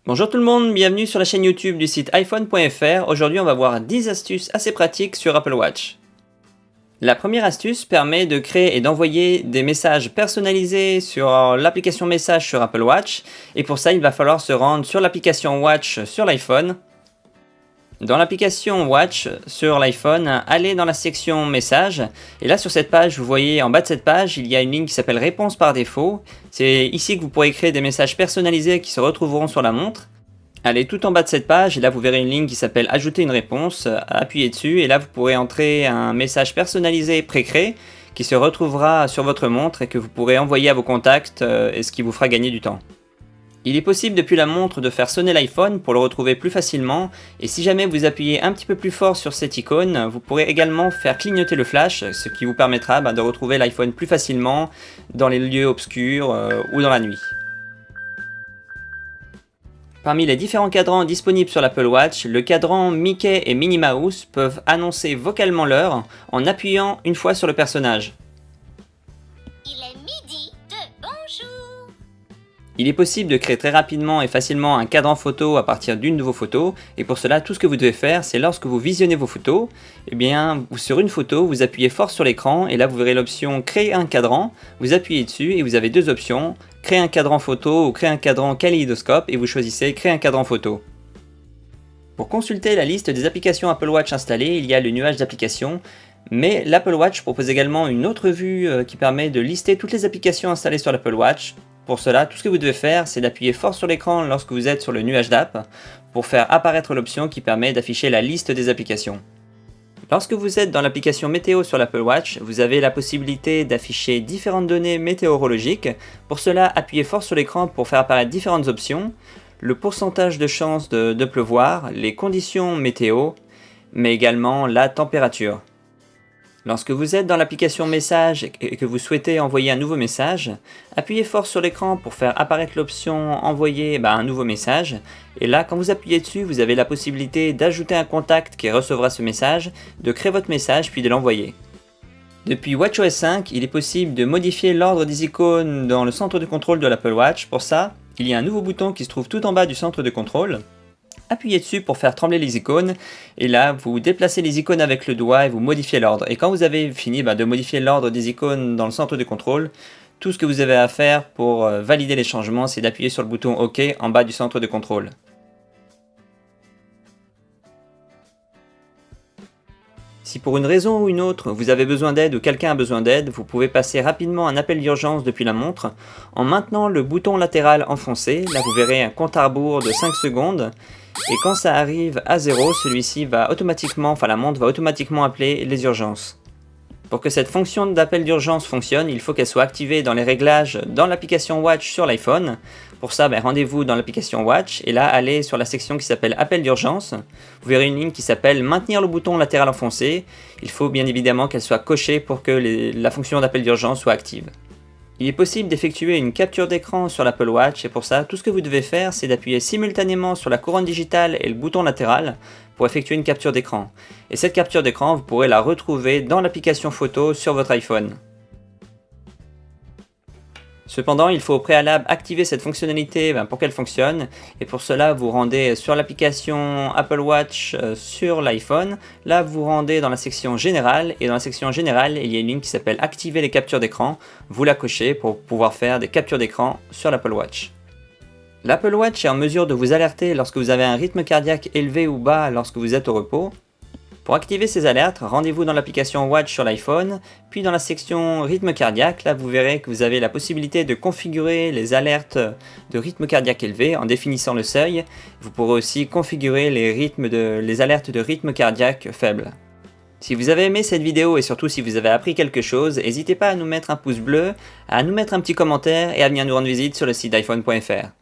Bonjour tout le monde, bienvenue sur la chaîne YouTube du site iPhone.fr. Aujourd'hui on va voir 10 astuces assez pratiques sur Apple Watch. La première astuce permet de créer et d'envoyer des messages personnalisés sur l'application Messages sur Apple Watch. Et pour ça il va falloir se rendre sur l'application Watch sur l'iPhone. Dans l'application Watch sur l'iPhone, allez dans la section Messages. Et là sur cette page, vous voyez en bas de cette page, il y a une ligne qui s'appelle Réponse par défaut. C'est ici que vous pourrez créer des messages personnalisés qui se retrouveront sur la montre. Allez tout en bas de cette page et là vous verrez une ligne qui s'appelle Ajouter une réponse. Appuyez dessus et là vous pourrez entrer un message personnalisé pré-créé qui se retrouvera sur votre montre et que vous pourrez envoyer à vos contacts et ce qui vous fera gagner du temps. Il est possible depuis la montre de faire sonner l'iPhone pour le retrouver plus facilement, et si jamais vous appuyez un petit peu plus fort sur cette icône, vous pourrez également faire clignoter le flash, ce qui vous permettra de retrouver l'iPhone plus facilement dans les lieux obscurs ou dans la nuit. Parmi les différents cadrans disponibles sur l'Apple Watch, le cadran Mickey et Minnie Mouse peuvent annoncer vocalement l'heure en appuyant une fois sur le personnage. Il est possible de créer très rapidement et facilement un cadran photo à partir d'une de vos photos, et pour cela tout ce que vous devez faire c'est lorsque vous visionnez vos photos, sur une photo vous appuyez fort sur l'écran et là vous verrez l'option créer un cadran, vous appuyez dessus et vous avez deux options, créer un cadran photo ou créer un cadran kaléidoscope et vous choisissez créer un cadran photo. Pour consulter la liste des applications Apple Watch installées, il y a le nuage d'applications, mais l'Apple Watch propose également une autre vue qui permet de lister toutes les applications installées sur l'Apple Watch. Pour cela, tout ce que vous devez faire, c'est d'appuyer fort sur l'écran lorsque vous êtes sur le nuage d'app pour faire apparaître l'option qui permet d'afficher la liste des applications. Lorsque vous êtes dans l'application météo sur l'Apple Watch, vous avez la possibilité d'afficher différentes données météorologiques. Pour cela, appuyez fort sur l'écran pour faire apparaître différentes options, le pourcentage de chance de pleuvoir, les conditions météo, mais également la température. Lorsque vous êtes dans l'application Messages et que vous souhaitez envoyer un nouveau message, appuyez fort sur l'écran pour faire apparaître l'option Envoyer un nouveau message. Et là, quand vous appuyez dessus, vous avez la possibilité d'ajouter un contact qui recevra ce message, de créer votre message puis de l'envoyer. Depuis WatchOS 5, il est possible de modifier l'ordre des icônes dans le centre de contrôle de l'Apple Watch. Pour ça, il y a un nouveau bouton qui se trouve tout en bas du centre de contrôle. Appuyez dessus pour faire trembler les icônes et là vous déplacez les icônes avec le doigt et vous modifiez l'ordre. Et quand vous avez fini de modifier l'ordre des icônes dans le centre de contrôle, tout ce que vous avez à faire pour valider les changements, c'est d'appuyer sur le bouton OK en bas du centre de contrôle. Si pour une raison ou une autre vous avez besoin d'aide ou quelqu'un a besoin d'aide, vous pouvez passer rapidement un appel d'urgence depuis la montre en maintenant le bouton latéral enfoncé. Là vous verrez un compte à rebours de 5 secondes et quand ça arrive à 0, celui-ci va automatiquement, la montre va automatiquement appeler les urgences. Pour que cette fonction d'appel d'urgence fonctionne, il faut qu'elle soit activée dans les réglages dans l'application Watch sur l'iPhone. Pour ça, rendez-vous dans l'application Watch et là, allez sur la section qui s'appelle Appel d'urgence. Vous verrez une ligne qui s'appelle Maintenir le bouton latéral enfoncé. Il faut bien évidemment qu'elle soit cochée pour que la fonction d'appel d'urgence soit active. Il est possible d'effectuer une capture d'écran sur l'Apple Watch et pour ça, tout ce que vous devez faire, c'est d'appuyer simultanément sur la couronne digitale et le bouton latéral pour effectuer une capture d'écran. Et cette capture d'écran, vous pourrez la retrouver dans l'application photo sur votre iPhone. Cependant, il faut au préalable activer cette fonctionnalité pour qu'elle fonctionne. Et pour cela, vous rendez sur l'application Apple Watch sur l'iPhone. Là, vous rendez dans la section Générale. Et dans la section Générale, il y a une ligne qui s'appelle Activer les captures d'écran. Vous la cochez pour pouvoir faire des captures d'écran sur l'Apple Watch. L'Apple Watch est en mesure de vous alerter lorsque vous avez un rythme cardiaque élevé ou bas lorsque vous êtes au repos. Pour activer ces alertes, rendez-vous dans l'application Watch sur l'iPhone, puis dans la section rythme cardiaque, là vous verrez que vous avez la possibilité de configurer les alertes de rythme cardiaque élevé en définissant le seuil. Vous pourrez aussi configurer les alertes de rythme cardiaque faible. Si vous avez aimé cette vidéo et surtout si vous avez appris quelque chose, n'hésitez pas à nous mettre un pouce bleu, à nous mettre un petit commentaire et à venir nous rendre visite sur le site iPhone.fr.